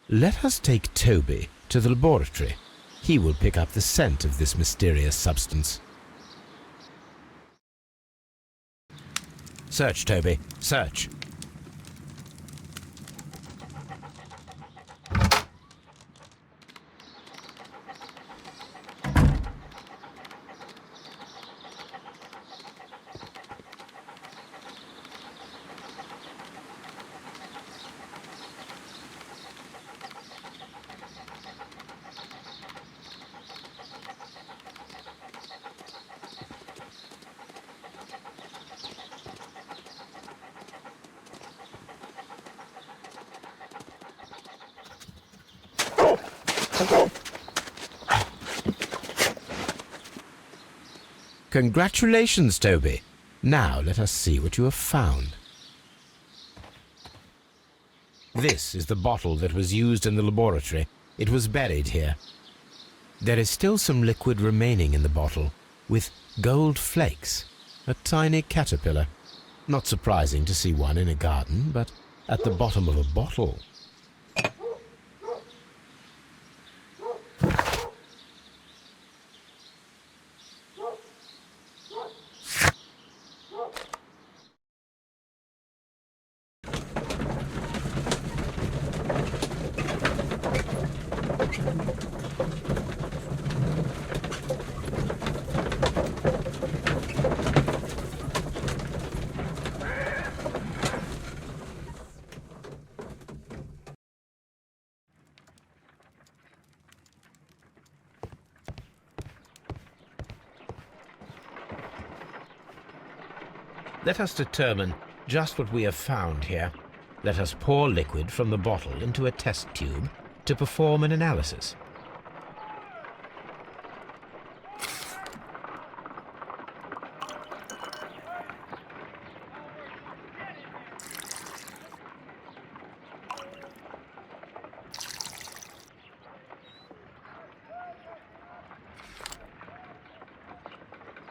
Let us take Toby to the laboratory. He will pick up the scent of this mysterious substance. Search, Toby. Search. Congratulations, Toby. Now let us see what you have found. This is the bottle that was used in the laboratory. It was buried here. There is still some liquid remaining in the bottle, with gold flakes, a tiny caterpillar. Not surprising to see one in a garden, but at the bottom of a bottle. Let us determine just what we have found here. Let us pour liquid from the bottle into a test tube to perform an analysis.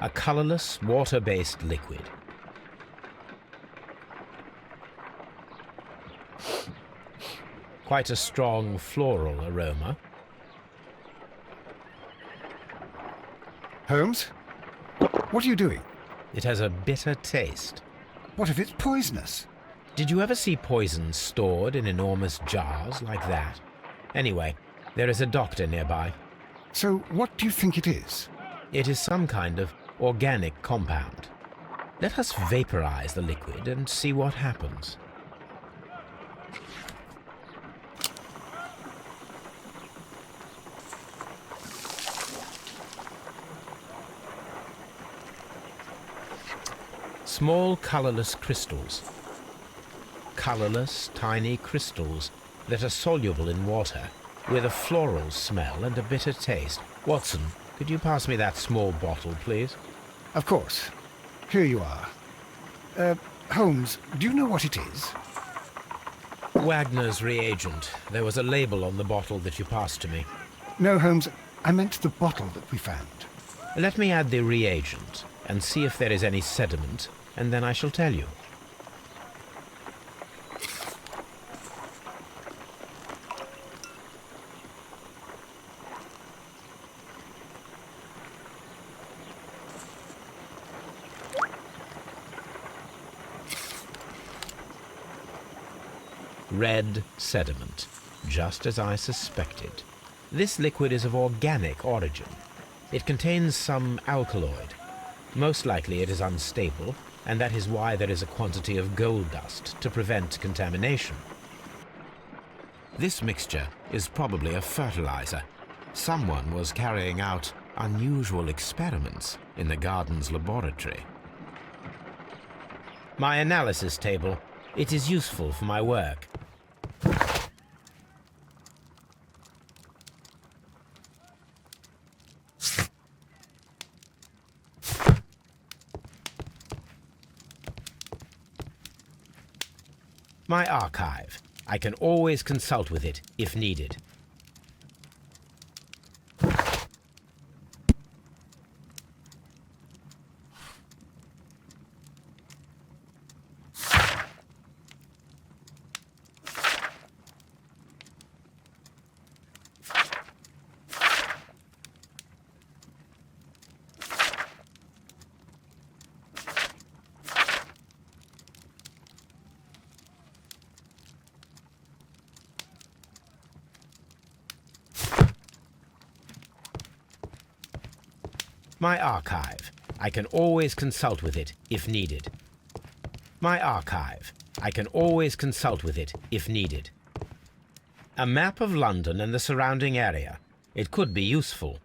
A colorless, water-based liquid. Quite a strong floral aroma. Holmes? What are you doing? It has a bitter taste. What if it's poisonous? Did you ever see poison stored in enormous jars like that? Anyway, there is a doctor nearby. So what do you think it is? It is some kind of organic compound. Let us vaporize the liquid and see what happens. Small colorless crystals. Colorless, tiny crystals that are soluble in water, with a floral smell and a bitter taste. Watson, could you pass me that small bottle, please? Of course. Here you are. Holmes, do you know what it is? Wagner's reagent. There was a label on the bottle that you passed to me. No, Holmes, I meant the bottle that we found. Let me add the reagent and see if there is any sediment, and then I shall tell you. Red sediment, just as I suspected. This liquid is of organic origin. It contains some alkaloid. Most likely it is unstable, and that is why there is a quantity of gold dust to prevent contamination. This mixture is probably a fertilizer. Someone was carrying out unusual experiments in the garden's laboratory. My analysis table. It is useful for my work. My archive. I can always consult with it if needed. My archive. I can always consult with it if needed. My archive. I can always consult with it if needed. A map of London and the surrounding area. It could be useful.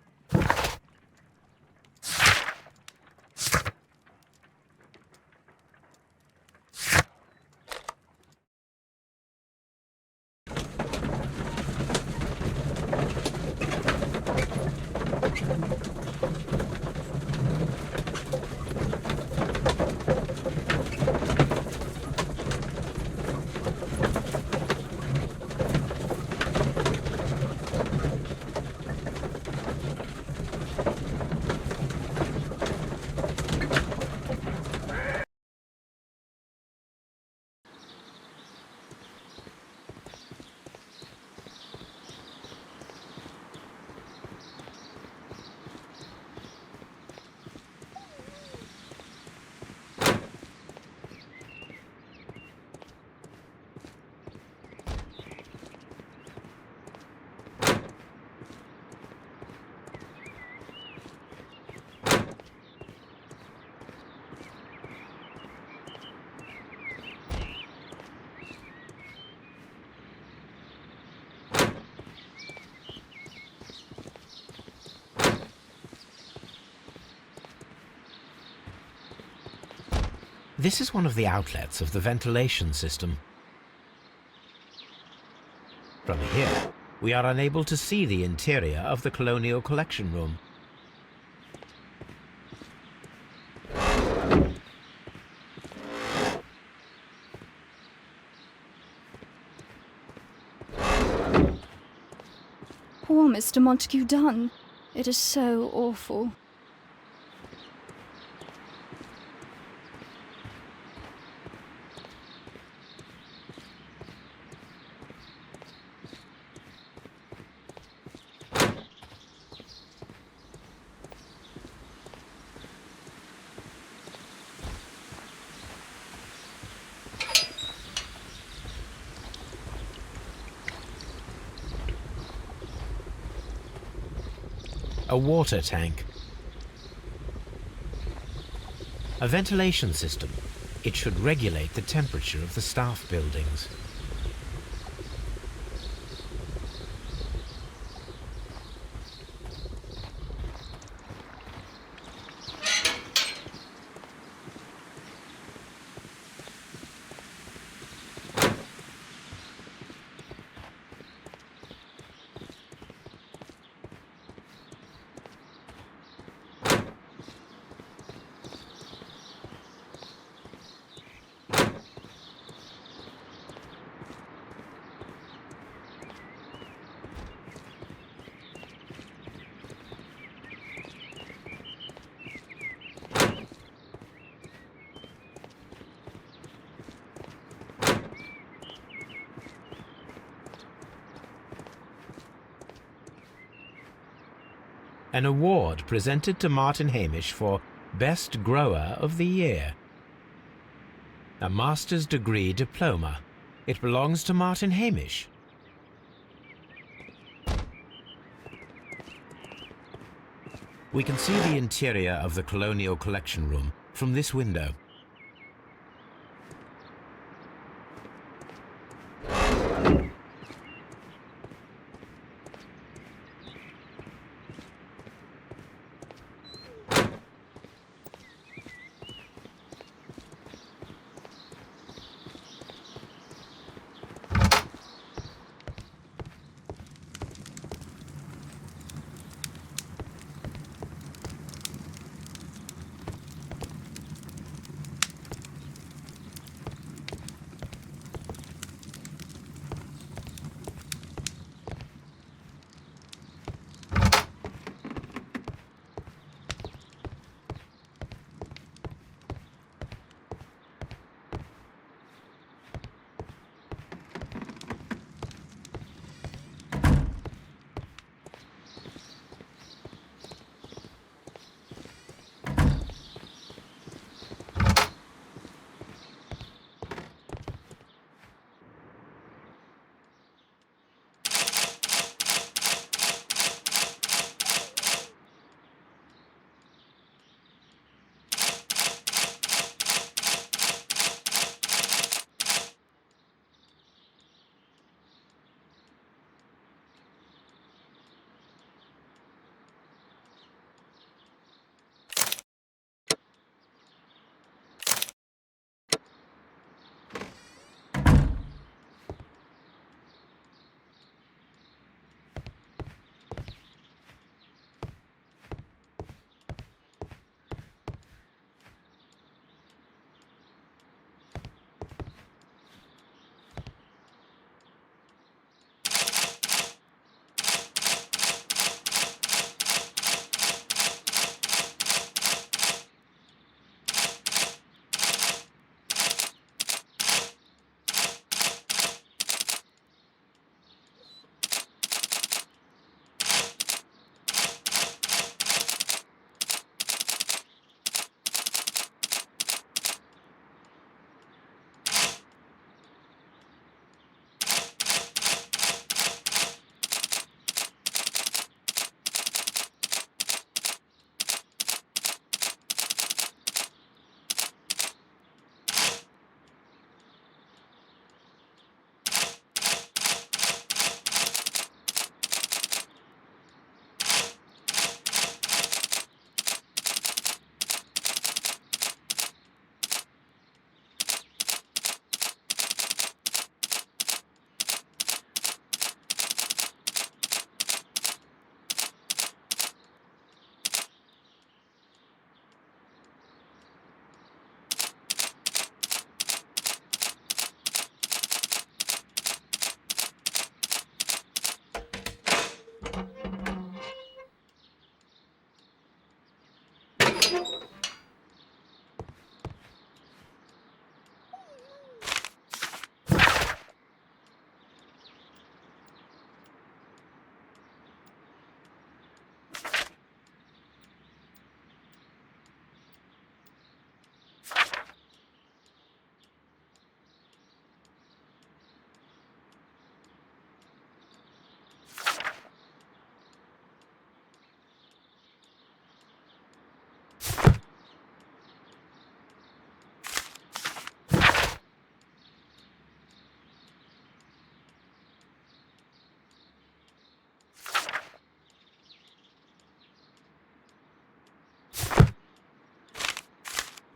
This is one of the outlets of the ventilation system. From here, we are unable to see the interior of the Colonial Collection Room. Poor Mr. Montague Dunn. It is so awful. A water tank. A ventilation system. It should regulate the temperature of the staff buildings. An award presented to Martin Hamish for Best Grower of the Year. A master's degree diploma. It belongs to Martin Hamish. We can see the interior of the Colonial Collection Room from this window.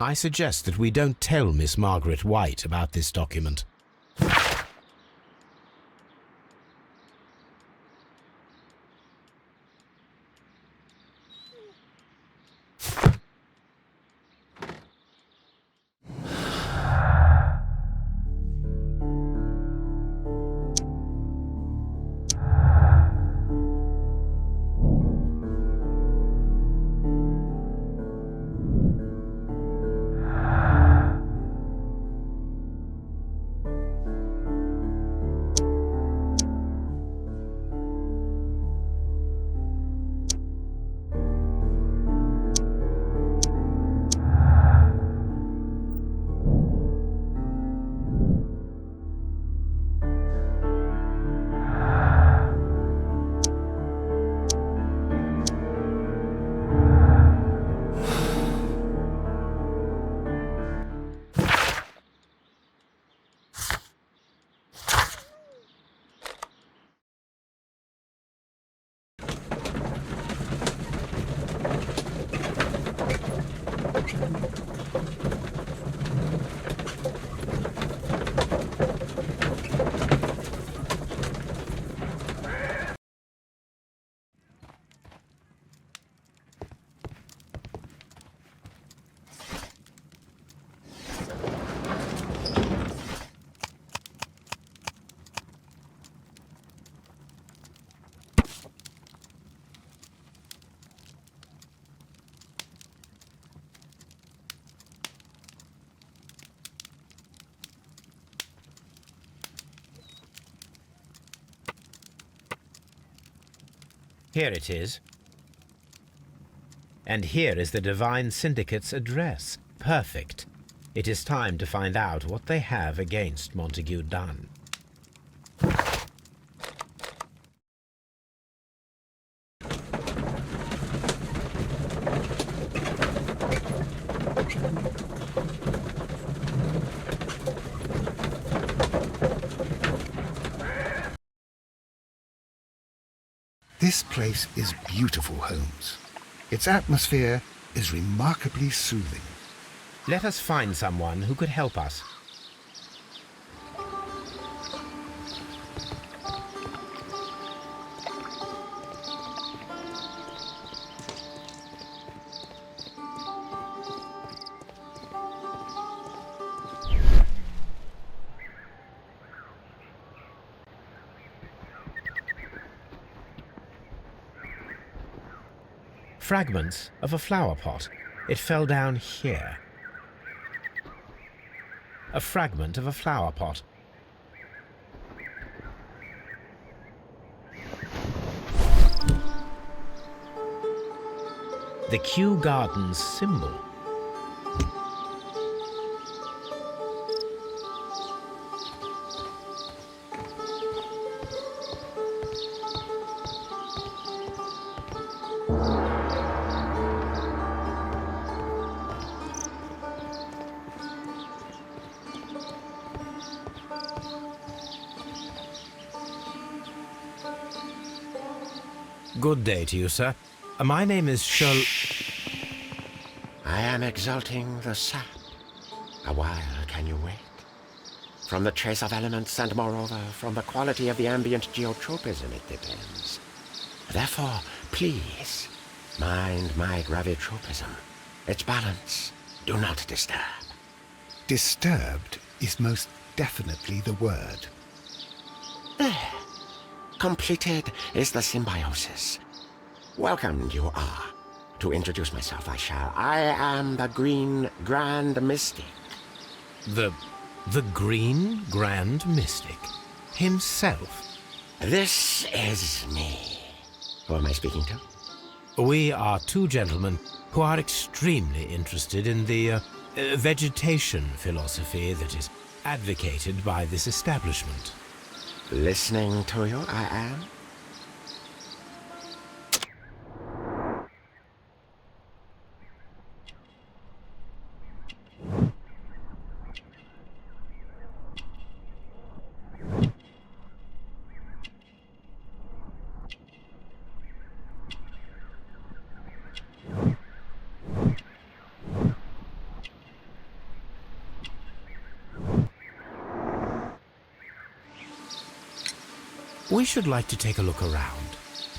I suggest that we don't tell Miss Margaret White about this document. Here it is. And here is the Divine Syndicate's address. Perfect. It is time to find out what they have against Montague Dunn. This place is beautiful, Holmes. Its atmosphere is remarkably soothing. Let us find someone who could help us. Fragments of a flower pot. It fell down here. A fragment of a flower pot. The Kew Gardens symbol. Good day to you, sir. My name is I am exalting the sap. A while can you wait? From the trace of elements and moreover from the quality of the ambient geotropism it depends. Therefore, please, mind my gravitropism. Its balance, do not disturb. Disturbed is most definitely the word. There. Completed is the symbiosis. Welcomed you are. To introduce myself I shall. I am the Green Grand Mystic. The Green Grand Mystic himself. This is me. Who am I speaking to? We are two gentlemen who are extremely interested in the vegetation philosophy that is advocated by this establishment. Listening to you, I am. We should like to take a look around,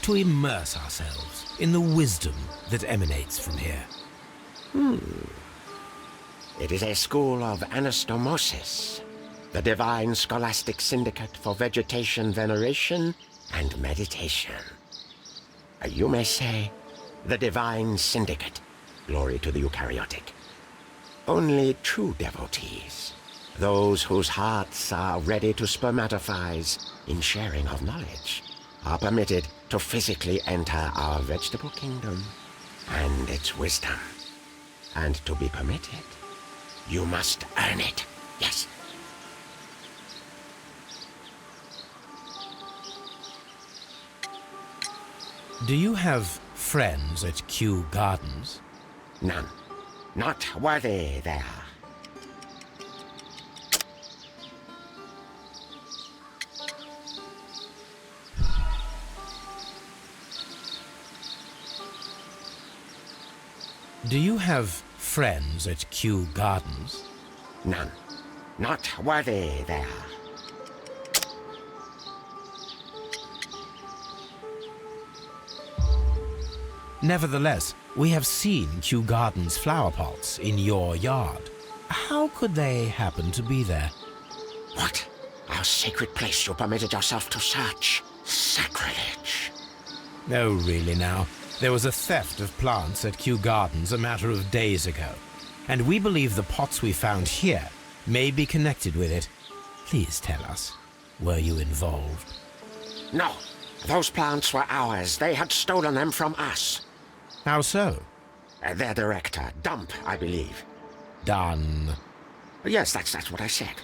to immerse ourselves in the wisdom that emanates from here. It is a school of anastomosis, the divine scholastic syndicate for vegetation veneration and meditation. You may say, the divine syndicate, glory to the eukaryotic. Only true devotees, those whose hearts are ready to spermatophize in sharing of knowledge, are permitted to physically enter our vegetable kingdom and its wisdom. And to be permitted, you must earn it. Yes. Do you have friends at Kew Gardens? None. Not worthy they are. Do you have friends at Kew Gardens? None. Not worthy they are. Nevertheless, we have seen Kew Gardens flower pots in your yard. How could they happen to be there? What? Our sacred place you permitted yourself to search? Sacrilege. No, really now. There was a theft of plants at Kew Gardens a matter of days ago, and we believe the pots we found here may be connected with it. Please tell us, were you involved? No. Those plants were ours. They had stolen them from us. How so? Their director, Dump, I believe. Done. Yes, that's what I said.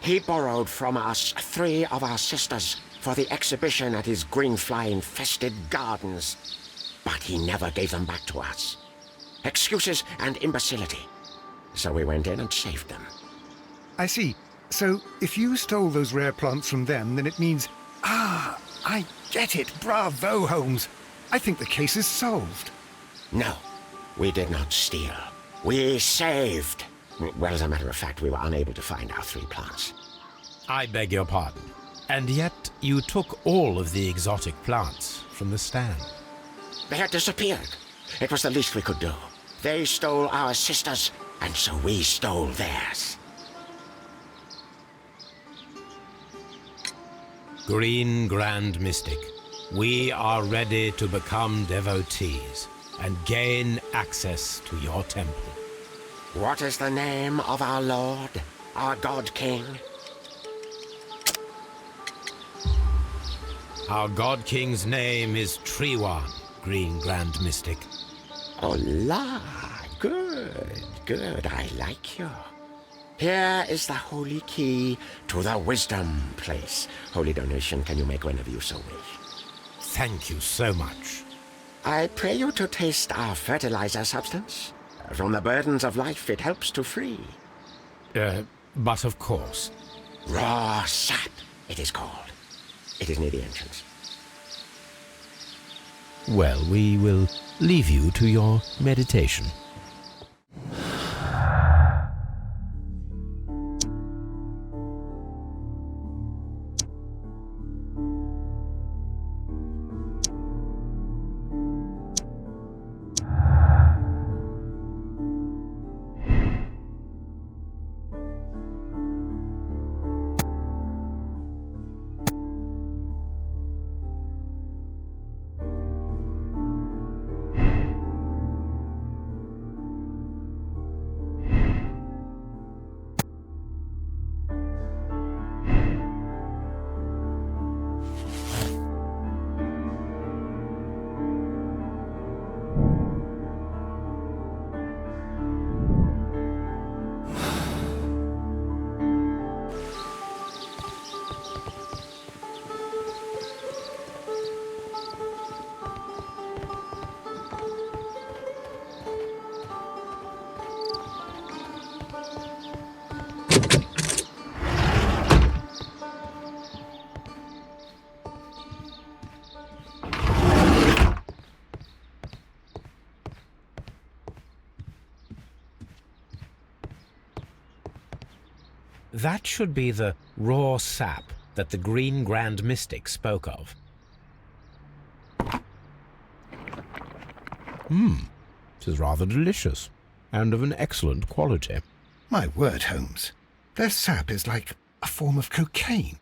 He borrowed from us 3 of our sisters for the exhibition at his green fly-infested gardens. But he never gave them back to us. Excuses and imbecility. So we went in and saved them. I see. So, if you stole those rare plants from them, then it means... Ah, I get it. Bravo, Holmes. I think the case is solved. No, we did not steal. We saved. Well, as a matter of fact, we were unable to find our 3 plants. I beg your pardon. And yet you took all of the exotic plants from the stand. They had disappeared. It was the least we could do. They stole our sisters, and so we stole theirs. Green Grand Mystic, we are ready to become devotees and gain access to your temple. What is the name of our Lord, our God King? Our God King's name is Treewan, Green Grand Mystic. Oh, la! Good, good. I like you. Here is the holy key to the wisdom place. Holy donation can you make whenever you so wish. Thank you so much. I pray you to taste our fertilizer substance. From the burdens of life it helps to free. But of course. Raw sap, it is called. It is near the entrance. Well, we will leave you to your meditation. That should be the raw sap that the green Grand Mystic spoke of. It is rather delicious, and of an excellent quality. My word, Holmes. Their sap is like a form of cocaine.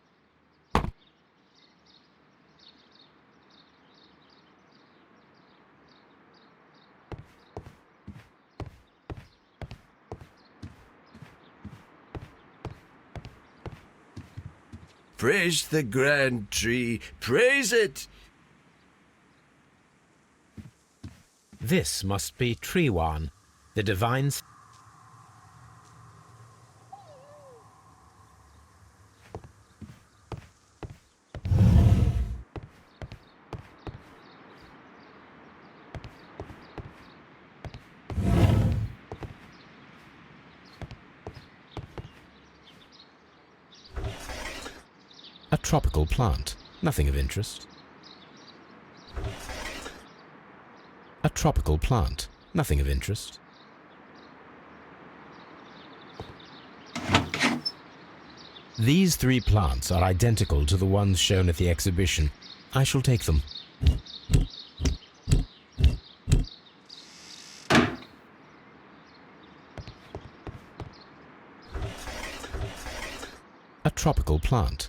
Praise the grand tree, praise it! This must be Trewan, the divine... A tropical plant, nothing of interest. A tropical plant, nothing of interest. These 3 plants are identical to the ones shown at the exhibition. I shall take them. A tropical plant.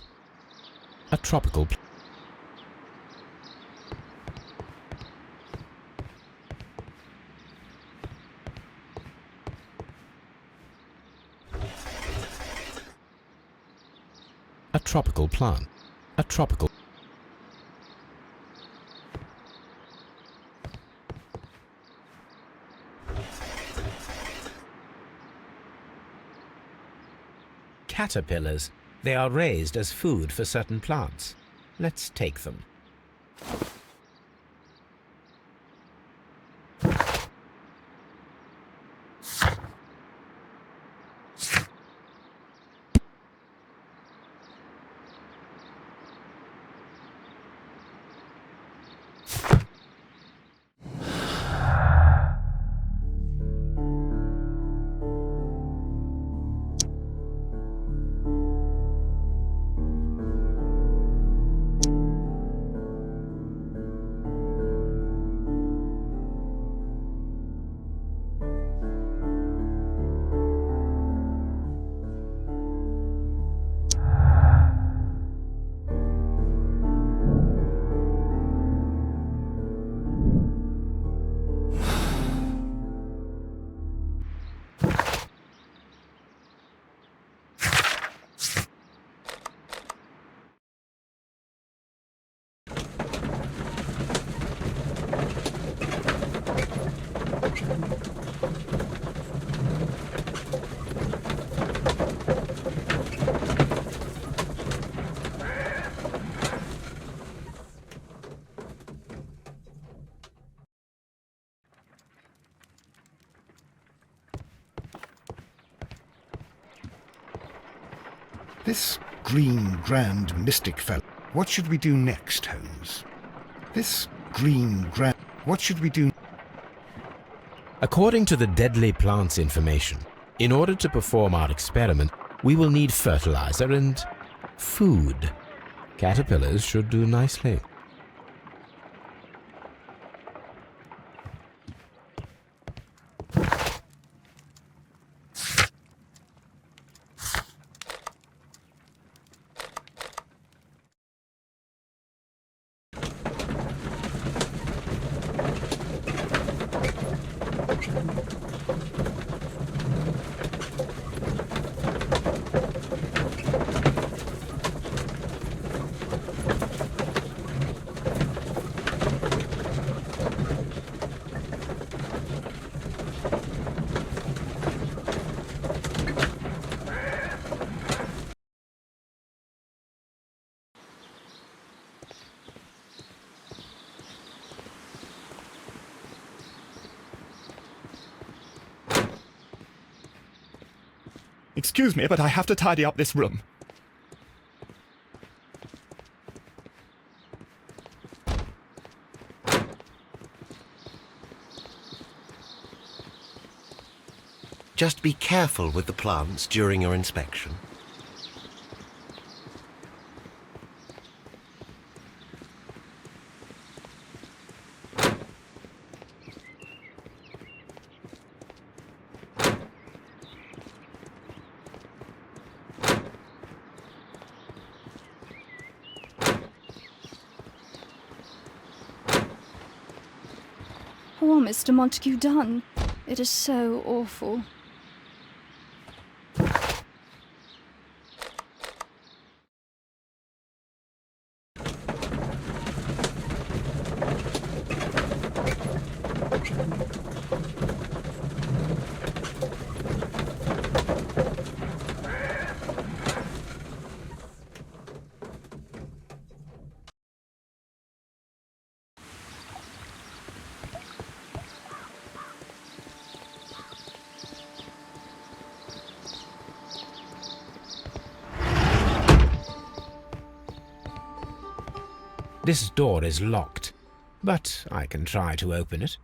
A tropical plant. A tropical plant. A tropical. Caterpillars. They are raised as food for certain plants. Let's take them. This green Grand Mystic fellow. What should we do next, Holmes? This green Grand... What should we do... According to the deadly plants information, in order to perform our experiment, we will need fertilizer and food. Caterpillars should do nicely. Excuse me, but I have to tidy up this room. Just be careful with the plants during your inspection. poor Mr. Montague done? It is so awful. This door is locked, but I can try to open it.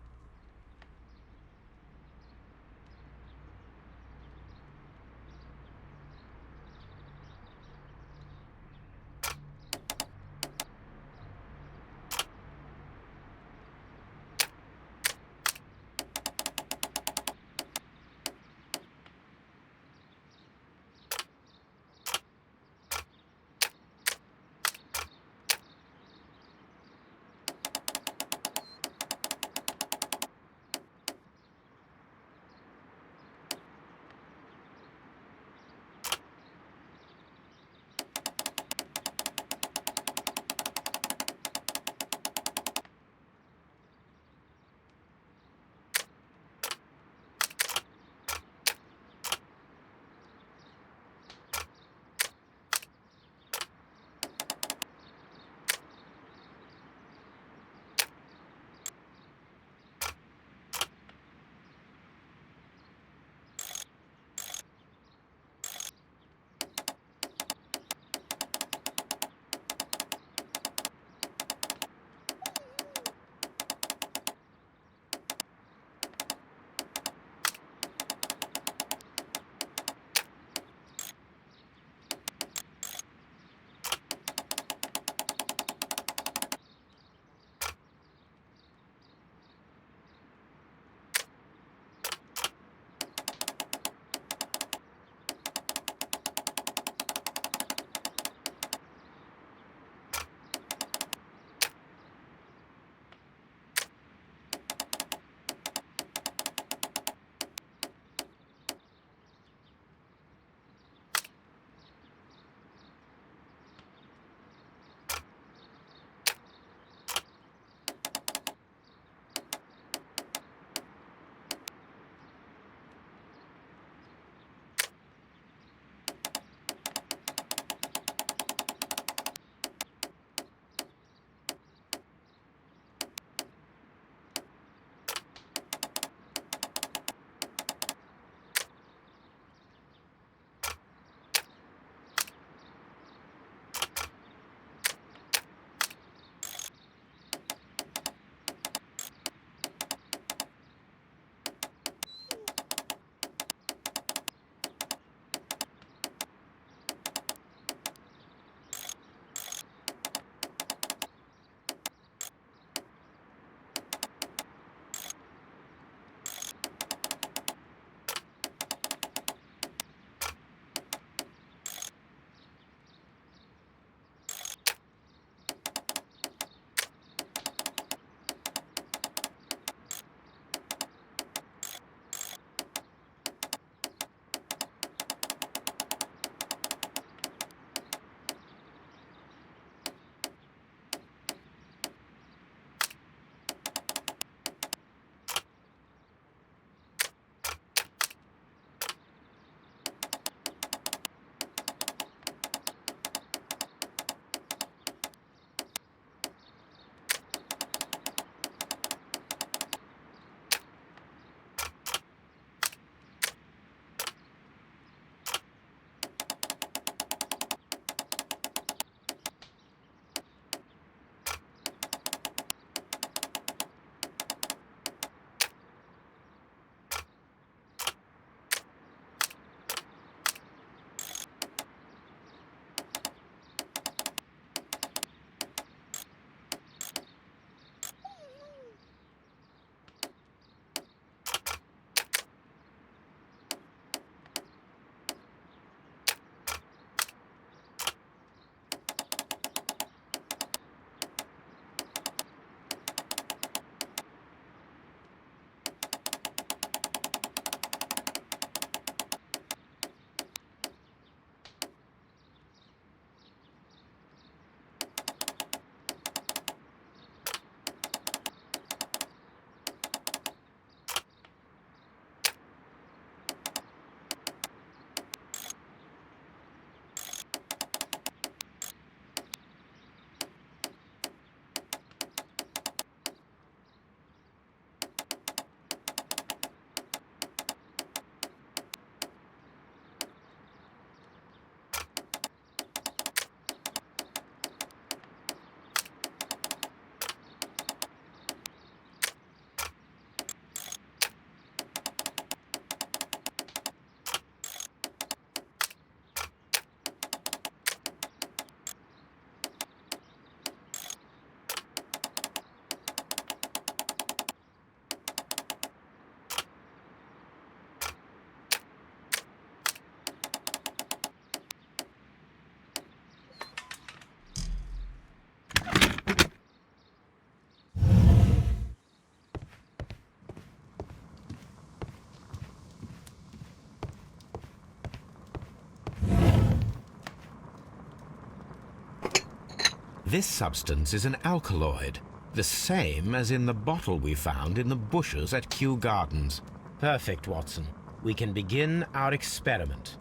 This substance is an alkaloid, the same as in the bottle we found in the bushes at Kew Gardens. Perfect, Watson. We can begin our experiment.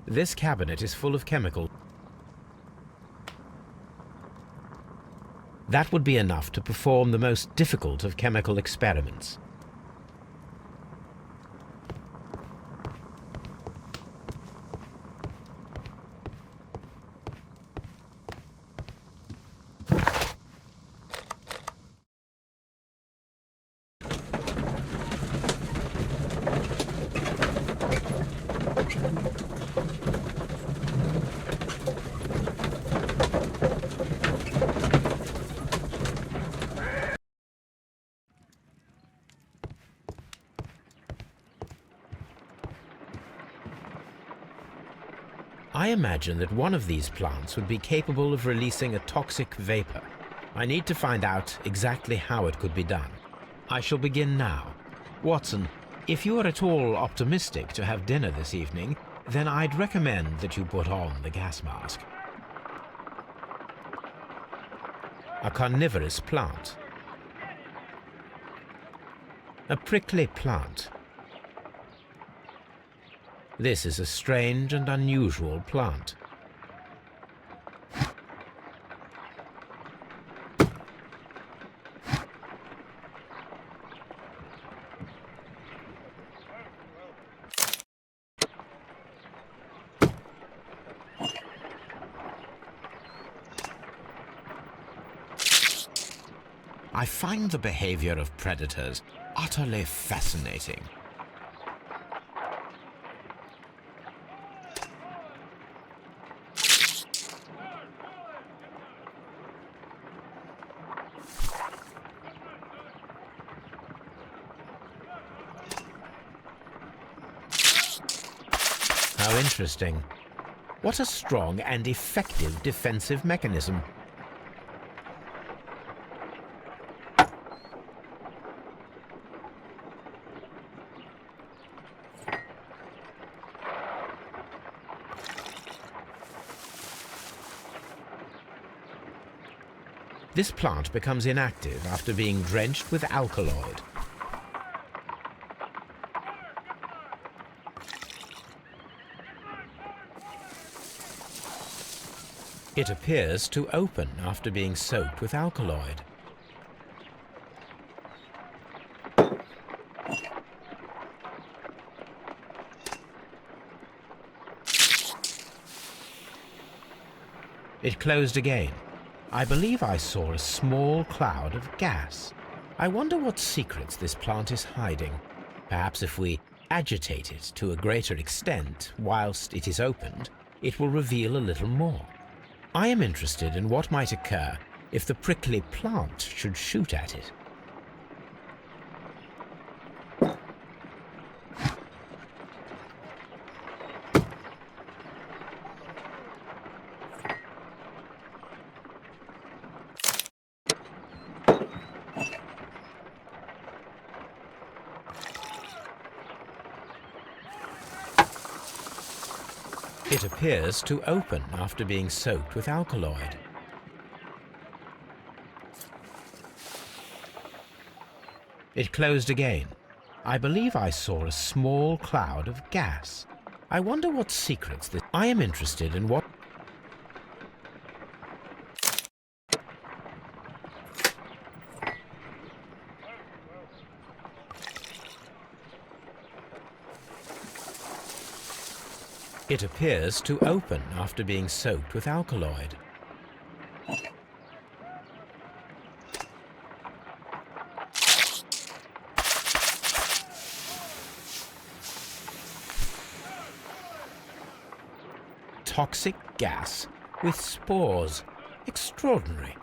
This cabinet is full of chemical. That would be enough to perform the most difficult of chemical experiments. I imagine that one of these plants would be capable of releasing a toxic vapor. I need to find out exactly how it could be done. I shall begin now. Watson, if you are at all optimistic to have dinner this evening, then I'd recommend that you put on the gas mask. A carnivorous plant. A prickly plant. This is a strange and unusual plant. I find the behavior of predators utterly fascinating. How interesting. What a strong and effective defensive mechanism. This plant becomes inactive after being drenched with alkaloid. It appears to open after being soaked with alkaloid. It closed again. I believe I saw a small cloud of gas. I wonder what secrets this plant is hiding. Perhaps if we agitate it to a greater extent whilst it is opened, it will reveal a little more. I am interested in what might occur if the prickly plant should shoot at it. It appears to open after being soaked with alkaloid. It closed again. I believe I saw a small cloud of gas. I wonder what secrets this... I am interested in what... It appears to open after being soaked with alkaloid. Toxic gas with spores. Extraordinary.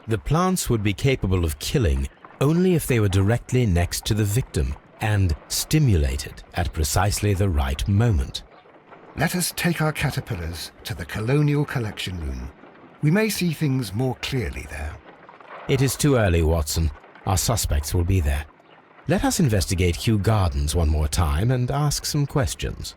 The plants would be capable of killing only if they were directly next to the victim and stimulated at precisely the right moment. Let us take our caterpillars to the Colonial Collection Room. We may see things more clearly there. It is too early, Watson. Our suspects will be there. Let us investigate Kew Gardens one more time and ask some questions.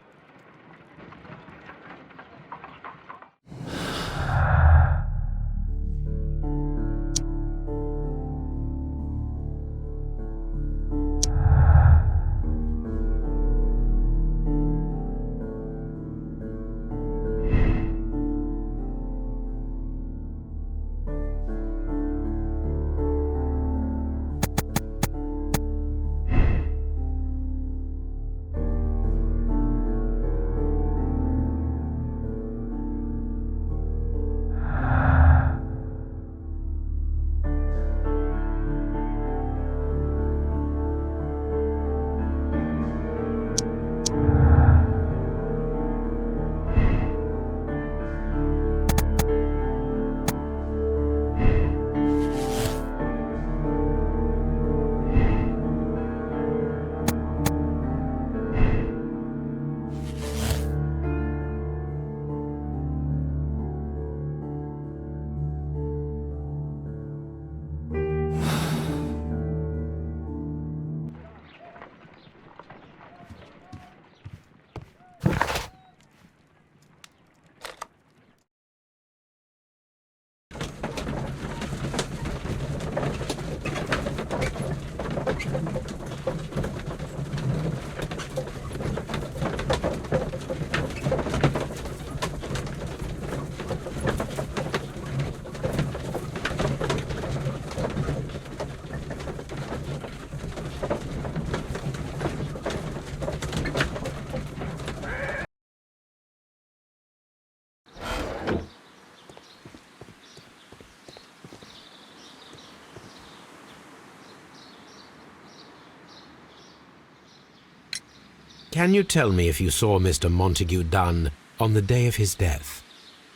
Can you tell me if you saw Mr. Montague Dunn on the day of his death?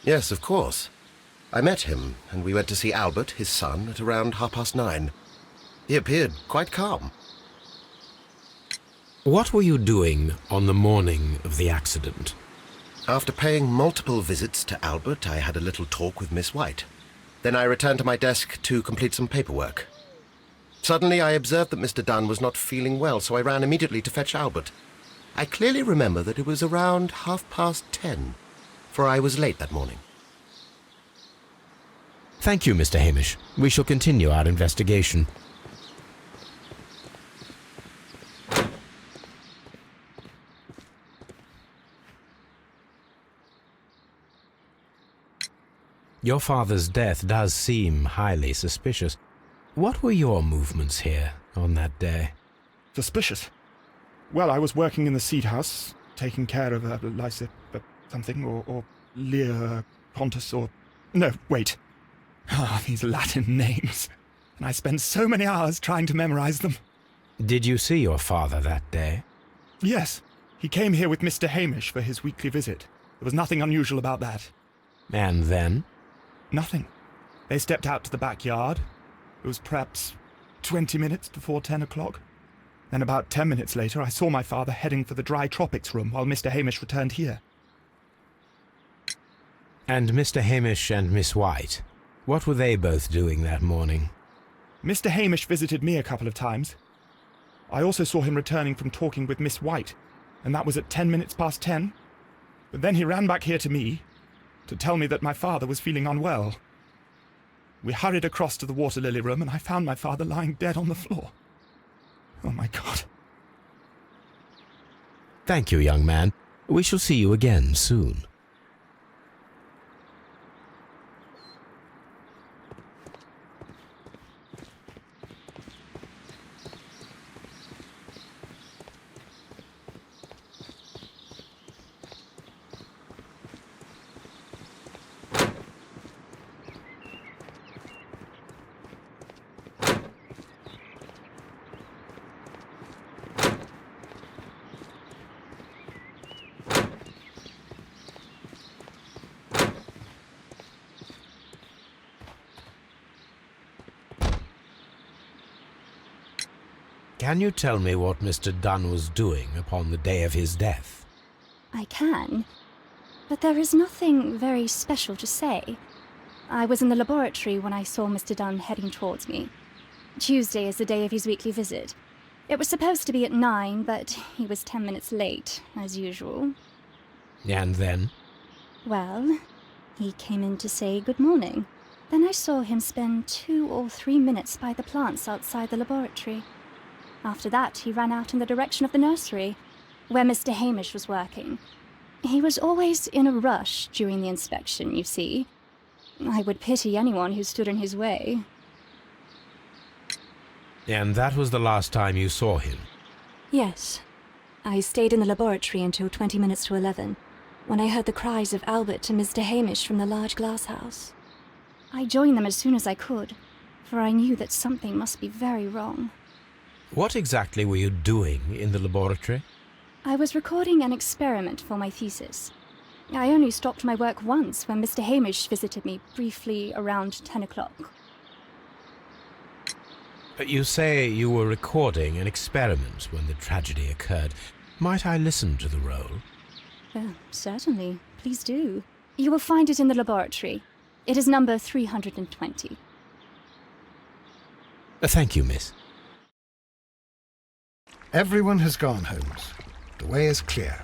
Yes, of course. I met him, and we went to see Albert, his son, at around 9:30. He appeared quite calm. What were you doing on the morning of the accident? After paying multiple visits to Albert, I had a little talk with Miss White. Then I returned to my desk to complete some paperwork. Suddenly I observed that Mr. Dunn was not feeling well, so I ran immediately to fetch Albert. I clearly remember that it was around 10:30, for I was late that morning. Thank you, Mr. Hamish. We shall continue our investigation. Your father's death does seem highly suspicious. What were your movements here on that day? Suspicious. Well, I was working in the seed house, taking care of Lysa something, or Lear Pontus, or... No, wait. These Latin names. And I spent so many hours trying to memorize them. Did you see your father that day? Yes. He came here with Mr. Hamish for his weekly visit. There was nothing unusual about that. And then? Nothing. They stepped out to the backyard. It was perhaps 20 minutes before 10 o'clock. Then about 10 minutes later, I saw my father heading for the dry tropics room while Mr. Hamish returned here. And Mr. Hamish and Miss White, what were they both doing that morning? Mr. Hamish visited me a couple of times. I also saw him returning from talking with Miss White, and that was at 10 minutes past 10. But then he ran back here to me to tell me that my father was feeling unwell. We hurried across to the water lily room, and I found my father lying dead on the floor. Oh, my God. Thank you, young man. We shall see you again soon. Can you tell me what Mr. Dunn was doing upon the day of his death? I can, but there is nothing very special to say. I was in the laboratory when I saw Mr. Dunn heading towards me. Tuesday is the day of his weekly visit. It was supposed to be at 9, but he was 10 minutes late, as usual. And then? Well, he came in to say good morning. Then I saw him spend 2 or 3 minutes by the plants outside the laboratory. After that, he ran out in the direction of the nursery, where Mr. Hamish was working. He was always in a rush during the inspection, you see. I would pity anyone who stood in his way. And that was the last time you saw him? Yes. I stayed in the laboratory until 20 minutes to 11, when I heard the cries of Albert and Mr. Hamish from the large glass house. I joined them as soon as I could, for I knew that something must be very wrong. What exactly were you doing in the laboratory? I was recording an experiment for my thesis. I only stopped my work once when Mr. Hamish visited me briefly around 10 o'clock. You say you were recording an experiment when the tragedy occurred. Might I listen to the roll? Certainly. Please do. You will find it in the laboratory. It is number 320. Thank you, miss. Everyone has gone, Holmes. The way is clear.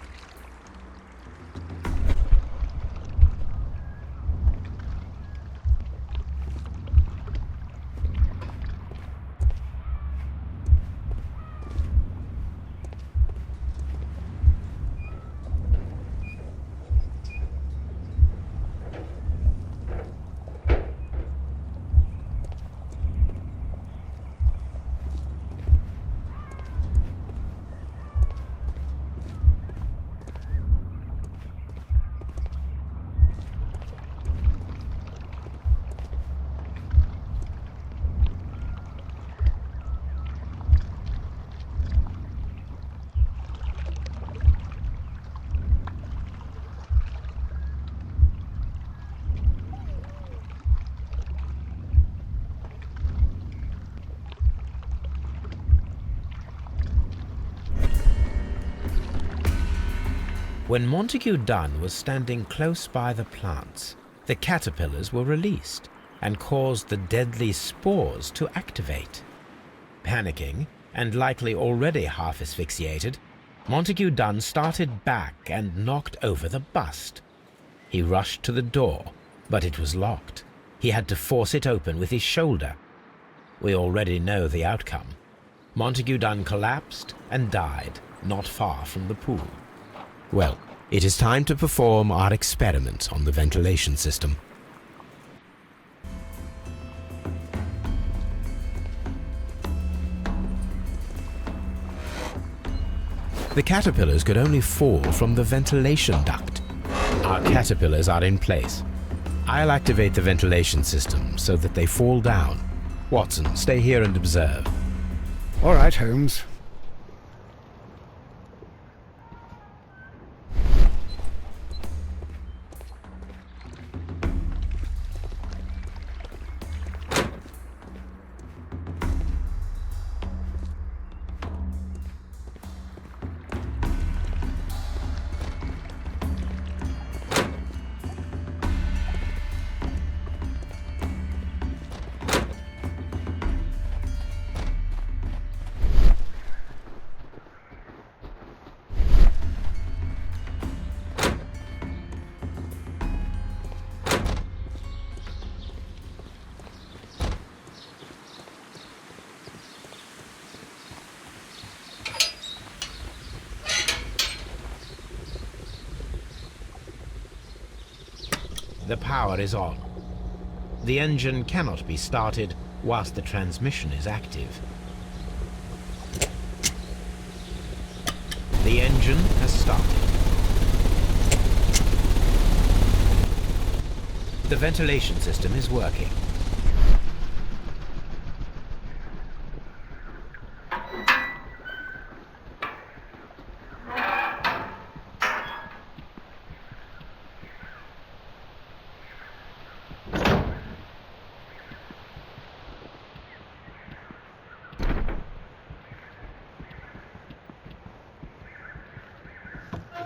When Montague Dunn was standing close by the plants, the caterpillars were released and caused the deadly spores to activate. Panicking, and likely already half asphyxiated, Montague Dunn started back and knocked over the bust. He rushed to the door, but it was locked. He had to force it open with his shoulder. We already know the outcome. Montague Dunn collapsed and died not far from the pool. Well, it is time to perform our experiment on the ventilation system. The caterpillars could only fall from the ventilation duct. Our caterpillars are in place. I'll activate the ventilation system so that they fall down. Watson, stay here and observe. All right, Holmes. The power is on. The engine cannot be started whilst the transmission is active. The engine has started. The ventilation system is working.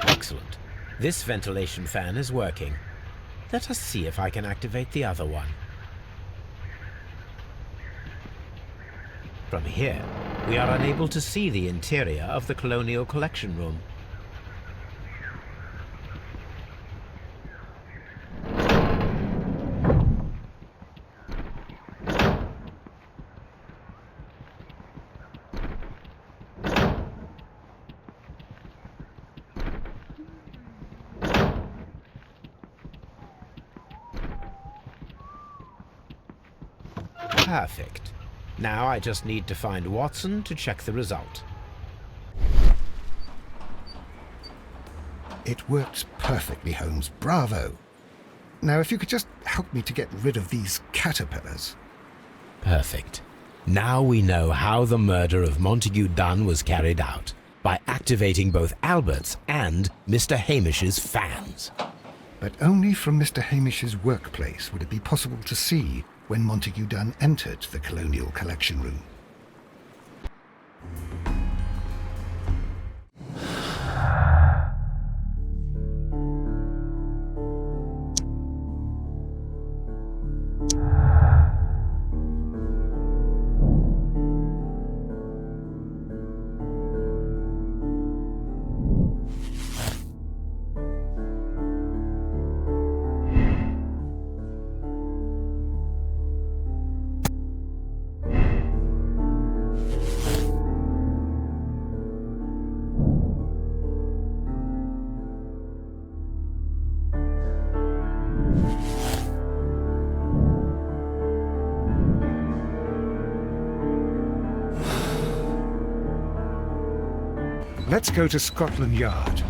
Excellent. This ventilation fan is working. Let us see if I can activate the other one. From here, we are unable to see the interior of the Colonial Collection Room. Perfect. Now I just need to find Watson to check the result. It works perfectly, Holmes. Bravo. Now, if you could just help me to get rid of these caterpillars. Perfect. Now we know how the murder of Montague Dunn was carried out, by activating both Albert's and Mr. Hamish's fans. But only from Mr. Hamish's workplace would it be possible to see when Montague Dunn entered the Colonial Collection Room. Let's go to Scotland Yard.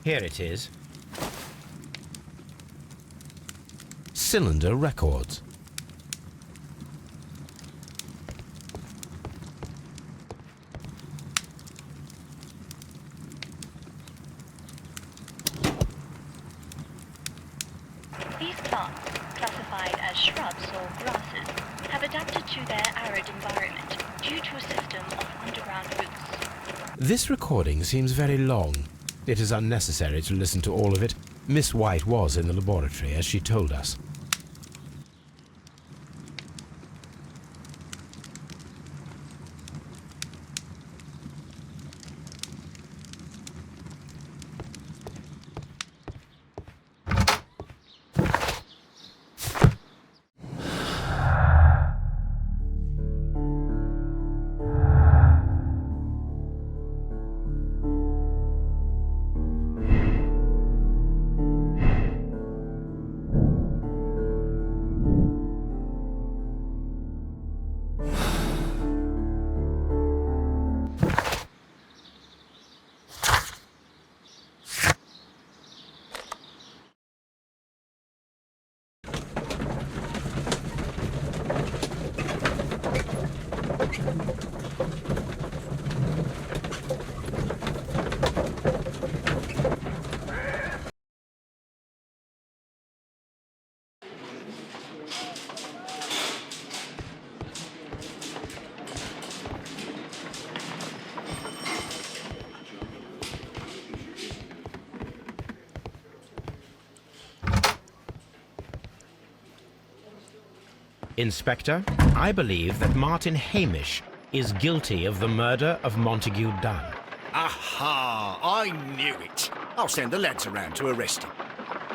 Here it is. Cylinder records. These plants, classified as shrubs or grasses, have adapted to their arid environment due to a system of underground roots. This recording seems very long. It is unnecessary to listen to all of it. Miss White was in the laboratory, as she told us. Inspector, I believe that Martin Hamish is guilty of the murder of Montague Dunn. Aha! I knew it. I'll send the lads around to arrest him.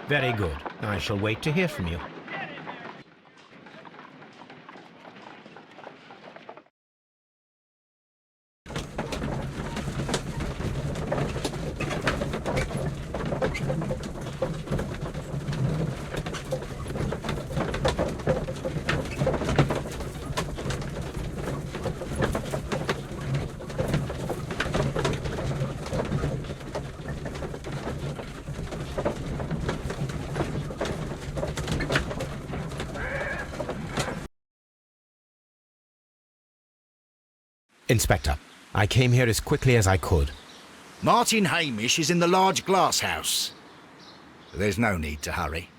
Very good. I shall wait to hear from you. Inspector, I came here as quickly as I could. Martin Hamish is in the large glass house. There's no need to hurry.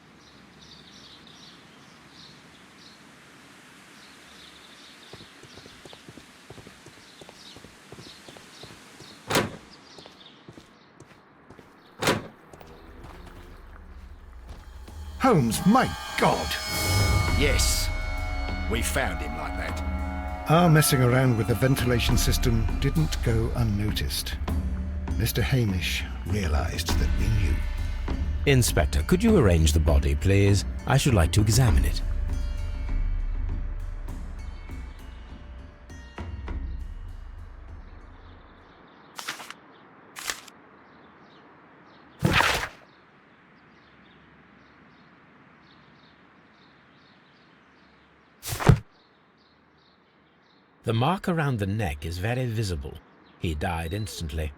Holmes, my God! Yes, we found him like that. Our messing around with the ventilation system didn't go unnoticed. Mr. Hamish realized that we knew. Inspector, could you arrange the body, please? I should like to examine it. The mark around the neck is very visible. He died instantly.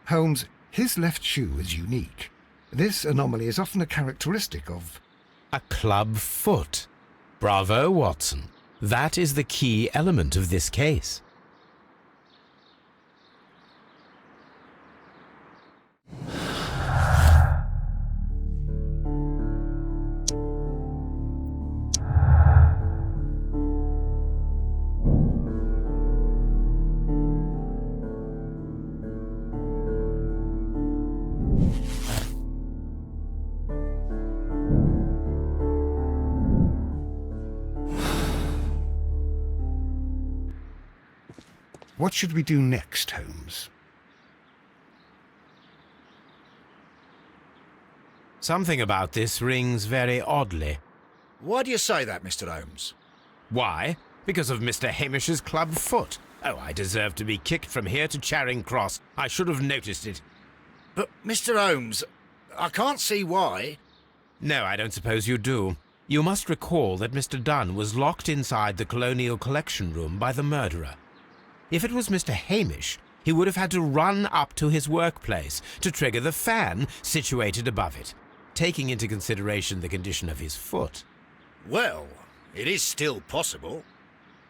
Holmes, his left shoe is unique. This anomaly is often a characteristic of... A club foot. Bravo, Watson. That is the key element of this case. What should we do next, Holmes? Something about this rings very oddly. Why do you say that, Mr. Holmes? Why? Because of Mr. Hamish's club foot. Oh, I deserve to be kicked from here to Charing Cross. I should have noticed it. But, Mr. Holmes, I can't see why. No, I don't suppose you do. You must recall that Mr. Dunn was locked inside the Colonial Collection Room by the murderer. If it was Mr. Hamish, he would have had to run up to his workplace to trigger the fan situated above it, taking into consideration the condition of his foot. Well, it is still possible.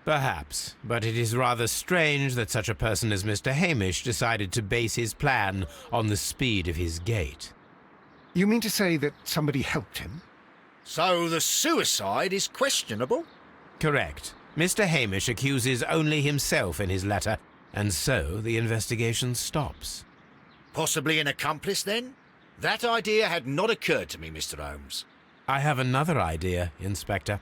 Perhaps, but it is rather strange that such a person as Mr. Hamish decided to base his plan on the speed of his gait. You mean to say that somebody helped him? So the suicide is questionable? Correct. Mr. Hamish accuses only himself in his letter, and so the investigation stops. Possibly an accomplice, then? That idea had not occurred to me, Mr. Holmes. I have another idea, Inspector.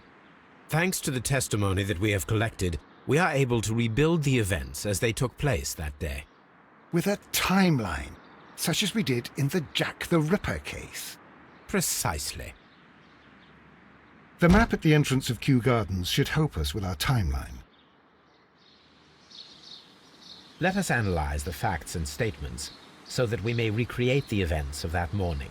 Thanks to the testimony that we have collected, we are able to rebuild the events as they took place that day. With a timeline, such as we did in the Jack the Ripper case. Precisely. The map at the entrance of Kew Gardens should help us with our timeline. Let us analyze the facts and statements so that we may recreate the events of that morning.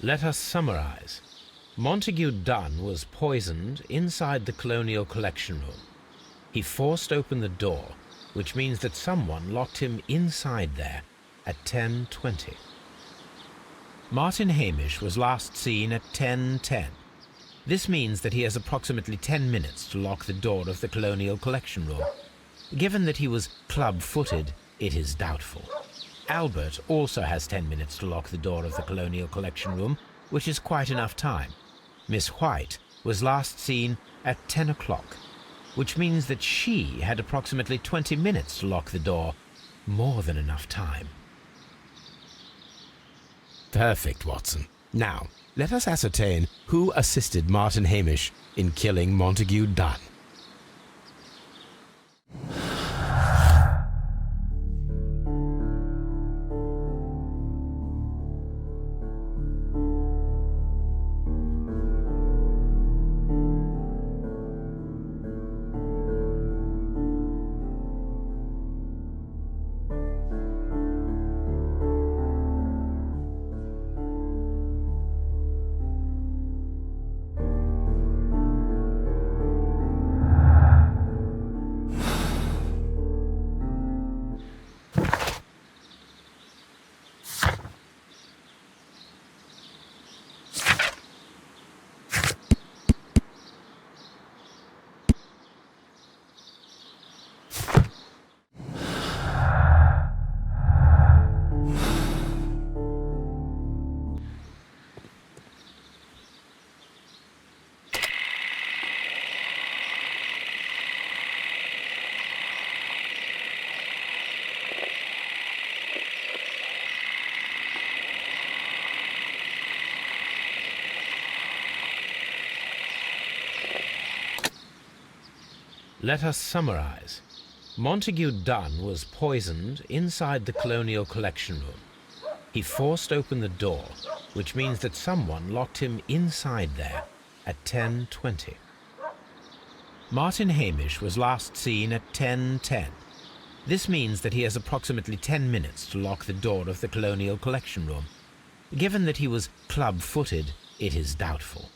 Let us summarize. Montague Dunn was poisoned inside the Colonial Collection Room. He forced open the door, which means that someone locked him inside there at 10:20. Martin Hamish was last seen at 10:10. This means that he has approximately 10 minutes to lock the door of the Colonial Collection Room. Given that he was club-footed, it is doubtful. Albert also has 10 minutes to lock the door of the Colonial Collection Room, which is quite enough time. Miss White was last seen at 10 o'clock, which means that she had approximately 20 minutes to lock the door. More than enough time. Perfect, Watson. Now, let us ascertain who assisted Martin Hamish in killing Montague Dunn. Let us summarize. Montague Dunn was poisoned inside the Colonial Collection Room. He forced open the door, which means that someone locked him inside there at 10:20. Martin Hamish was last seen at 10:10. This means that he has approximately 10 minutes to lock the door of the Colonial Collection Room. Given that he was club-footed, it is doubtful.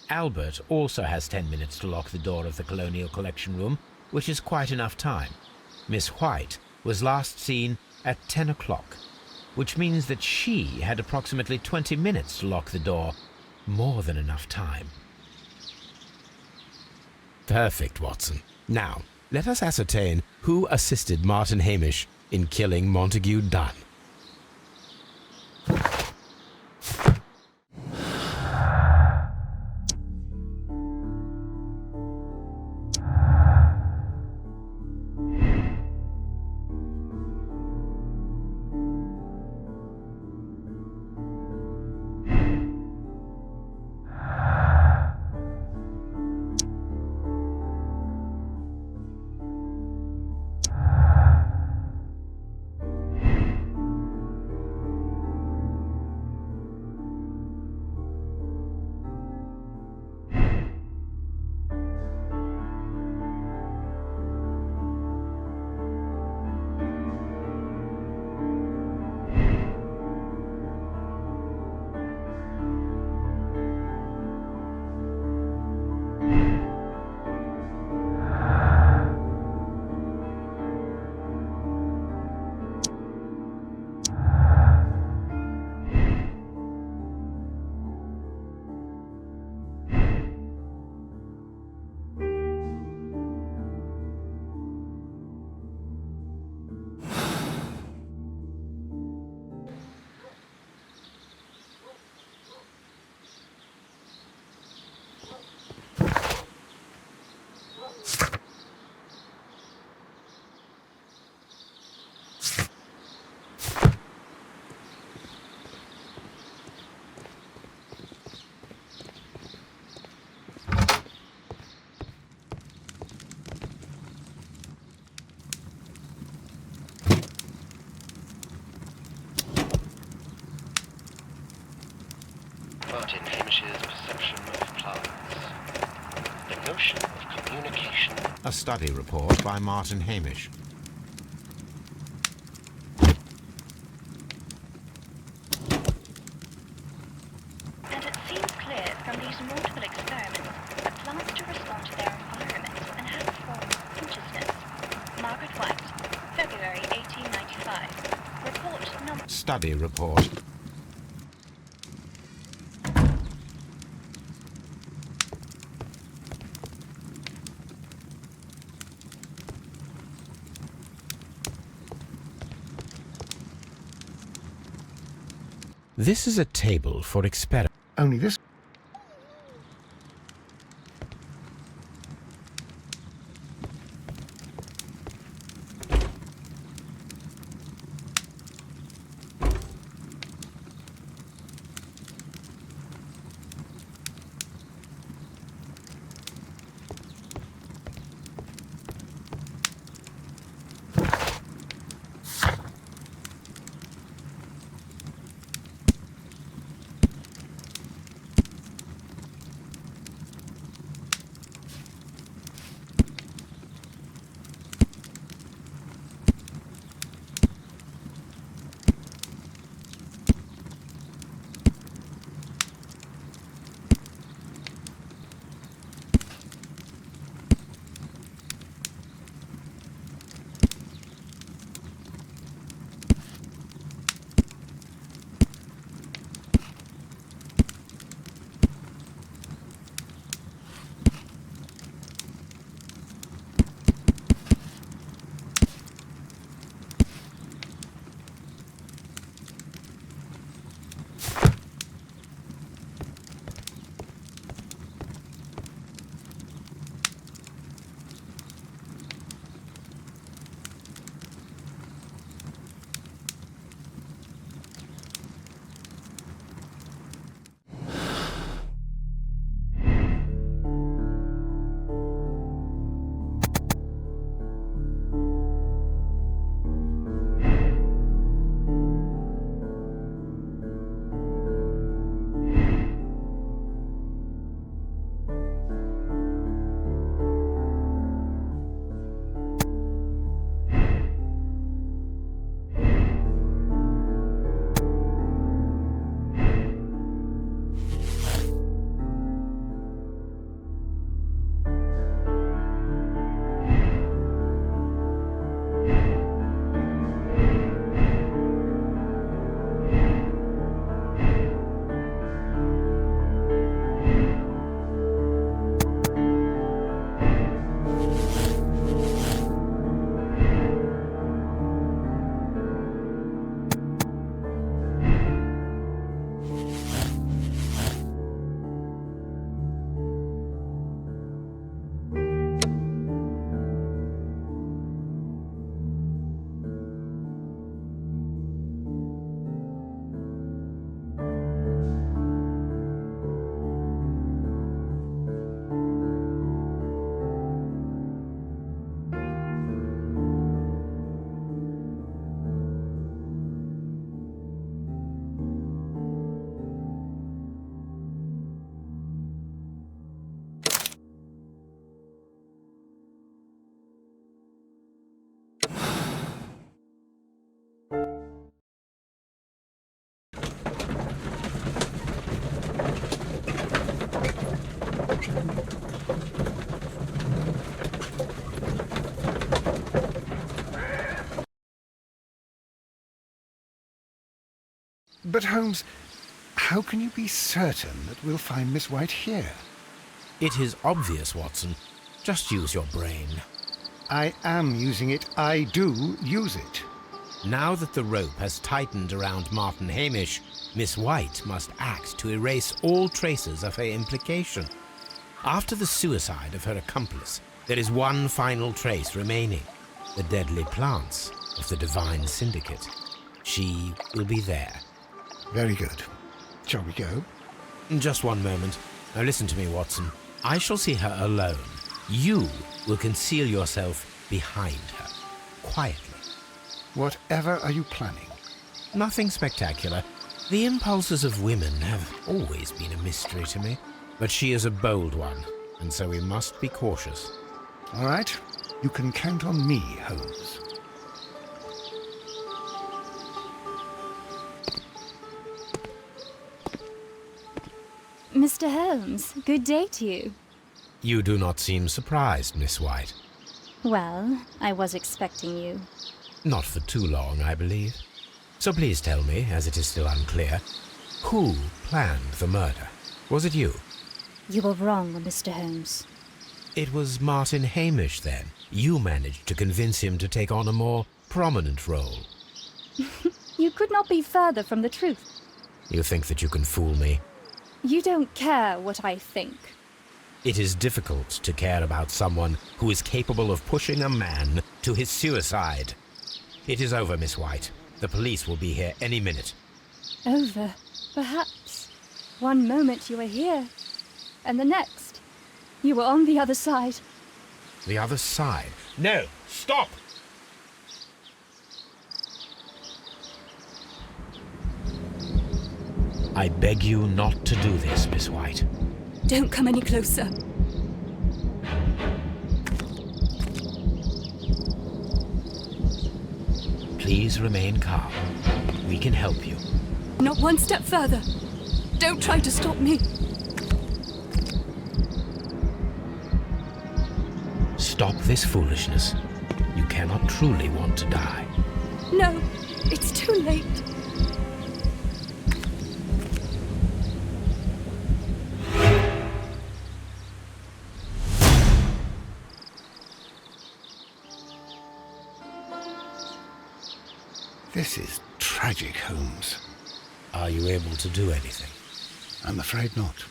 Albert also has 10 minutes to lock the door of the Colonial Collection Room, which is quite enough time. Miss White was last seen at 10 o'clock, which means that she had approximately 20 minutes to lock the door. More than enough time. Perfect, Watson. Now, let us ascertain who assisted Martin Hamish in killing Montague Dunn. Martin Hamish's perception of plants. The notion of communication. A study report by Martin Hamish. And it seems clear from these multiple experiments that plants do respond to their environment and have a form of consciousness. Margaret White, February 1895. Report number... Study report. This is a table for experiment. Only this. But Holmes, how can you be certain that we'll find Miss White here? It is obvious, Watson. Just use your brain. I am using it. I do use it. Now that the rope has tightened around Martin Hamish, Miss White must act to erase all traces of her implication. After the suicide of her accomplice, there is one final trace remaining: the deadly plants of the Divine Syndicate. She will be there. Very good. Shall we go? Just one moment. Now listen to me, Watson. I shall see her alone. You will conceal yourself behind her, quietly. Whatever are you planning? Nothing spectacular. The impulses of women have always been a mystery to me. But she is a bold one, and so we must be cautious. All right. You can count on me, Holmes. Mr. Holmes, good day to you. You do not seem surprised, Miss White. Well, I was expecting you. Not for too long, I believe. So please tell me, as it is still unclear, who planned the murder? Was it you? You were wrong, Mr. Holmes. It was Martin Hamish, then. You managed to convince him to take on a more prominent role. You could not be further from the truth. You think that you can fool me? You don't care what I think. It is difficult to care about someone who is capable of pushing a man to his suicide. It is over, Miss White. The police will be here any minute. Over, perhaps. One moment you were here, and the next, you were on the other side. The other side? No! Stop! I beg you not to do this, Miss White. Don't come any closer. Please remain calm. We can help you. Not one step further. Don't try to stop me. Stop this foolishness. You cannot truly want to die. No, it's too late. This is tragic, Holmes. Are you able to do anything? I'm afraid not.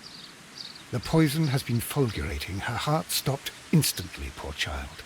The poison has been fulgurating. Her heart stopped instantly, poor child.